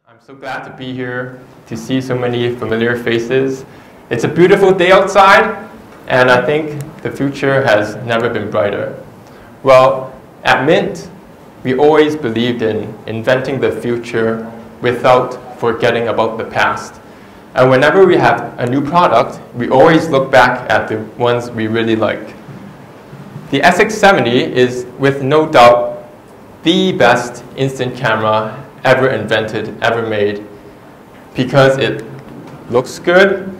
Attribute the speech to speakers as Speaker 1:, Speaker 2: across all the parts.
Speaker 1: I'm so glad to be here to see so many familiar faces. It's a beautiful day outside, and I think the future has never been brighter. Well, at MiNT, we always believed in inventing the future without forgetting about the past. And whenever we have a new product, we always look back at the ones we really like. The SX70 is, with no doubt, the best instant camera ever invented, ever made, because it looks good,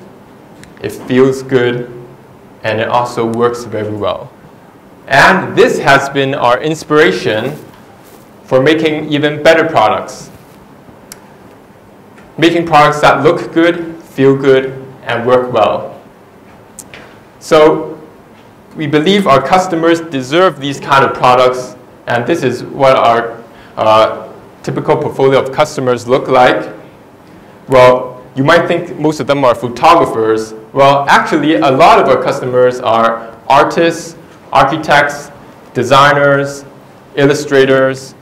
Speaker 1: it feels good, and it also works very well. And this has been our inspiration for making even better products. Making products that look good, feel good, and work well. So we believe our customers deserve these kind of products, and this is what our typical portfolio of customers look like. Well, you might think most of them are photographers. Well, actually, a lot of our customers are artists, architects, designers, illustrators.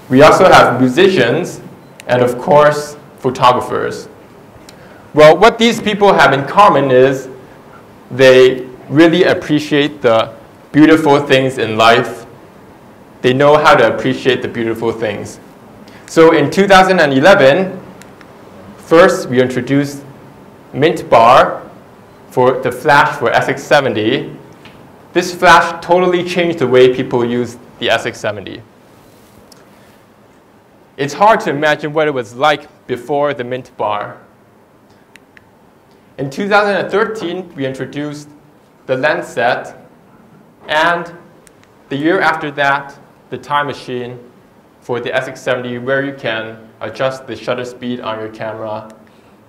Speaker 1: We also have musicians, and of course, photographers. Well, what these people have in common is they really appreciate the beautiful things in life. They know how to appreciate the beautiful things. So in 2011, first we introduced MiNT Bar for the flash for SX70. This flash totally changed the way people use the SX70. It's hard to imagine what it was like before the MiNT Bar. In 2013, we introduced the lens set, and the year after that, the time machine for the SX70, where you can adjust the shutter speed on your camera.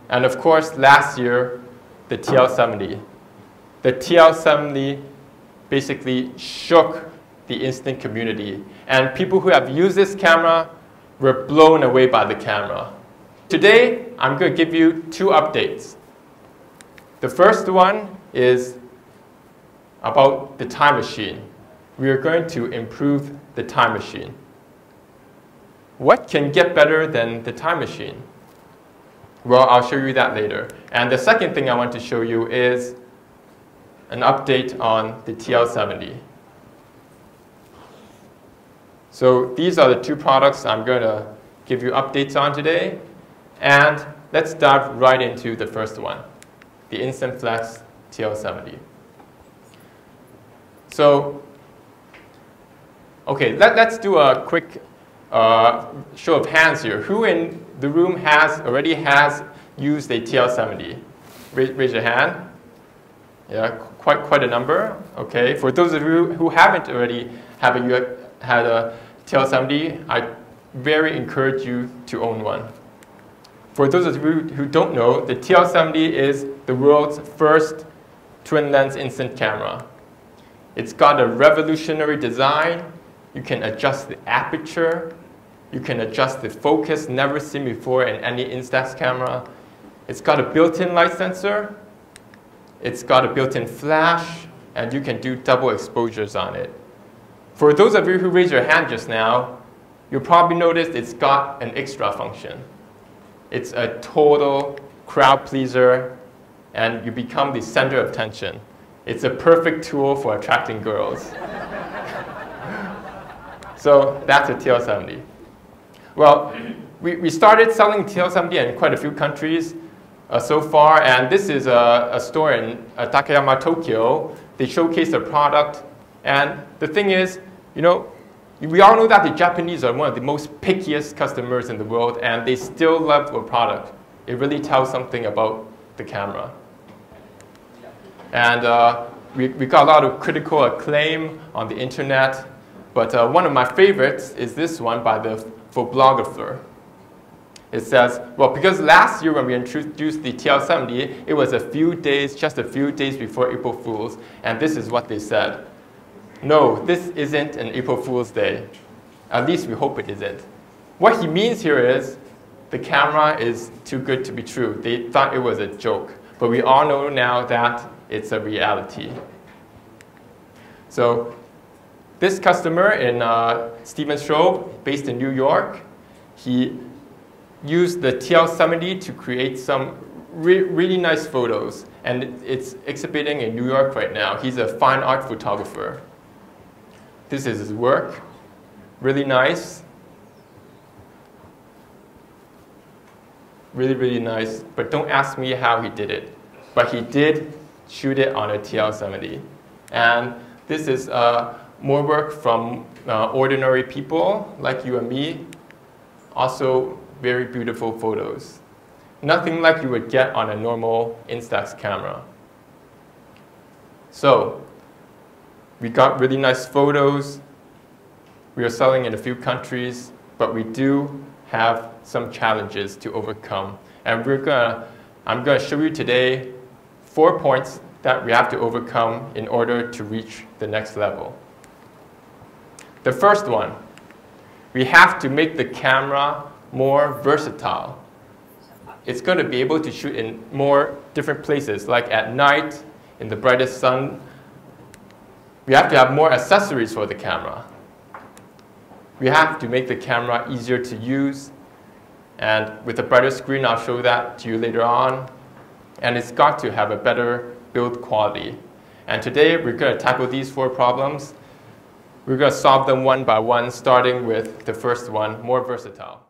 Speaker 1: And of course, last year, the TL70. The TL70 basically shook the instant community. And people who have used this camera were blown away by the camera. Today, I'm going to give you two updates. The first one is about the time machine. We are going to improve the time machine. What can get better than the time machine? Well, I'll show you that later. And the second thing I want to show you is an update on the TL70. So these are the two products I'm going to give you updates on today. And let's dive right into the first one, the InstantFlex TL70. So, okay, let's do a quick show of hands here. Who in the room already has used a TL70? Raise your hand. Yeah, quite a number. Okay, for those of you who haven't already had a TL70, I very encourage you to own one. For those of you who don't know, the TL70 is the world's first twin-lens instant camera. It's got a revolutionary design. You can adjust the aperture. You can adjust the focus, never seen before in any Instax camera. It's got a built-in light sensor. It's got a built-in flash, and you can do double exposures on it. For those of you who raised your hand just now, you'll probably notice it's got an extra function. It's a total crowd pleaser, and you become the center of attention. It's a perfect tool for attracting girls. So that's a TL70. Well, we started selling TL70 in quite a few countries so far, and this is a store in Takayama, Tokyo. They showcase the product, and the thing is, you know, we all know that the Japanese are one of the most pickiest customers in the world, and they still love our product. It really tells something about the camera. And we got a lot of critical acclaim on the internet, but one of my favorites is this one by the photographer. It says, well, because last year when we introduced the TL70, it was just a few days before April Fool's, and this is what they said. No, this isn't an April Fool's Day. At least we hope it isn't. What he means here is the camera is too good to be true. They thought it was a joke, but we all know now that it's a reality. So this customer in Stevens Road, based in New York, he used the TL70 to create some really nice photos, and it's exhibiting in New York right now. He's a fine art photographer. This is his work, really nice. Really, really nice, but don't ask me how he did it. But he did shoot it on a TL70. And this is more work from ordinary people like you and me. Also, very beautiful photos. Nothing like you would get on a normal Instax camera. So, we got really nice photos. We are selling in a few countries, but we do have some challenges to overcome. And I'm gonna show you today 4 points that we have to overcome in order to reach the next level. The first one, we have to make the camera more versatile. It's going to be able to shoot in more different places, like at night, in the brightest sun. We have to have more accessories for the camera. We have to make the camera easier to use. And with a brighter screen, I'll show that to you later on. And it's got to have a better build quality. And today, we're going to tackle these 4 problems. We're going to solve them one by one, starting with the first one, more versatile.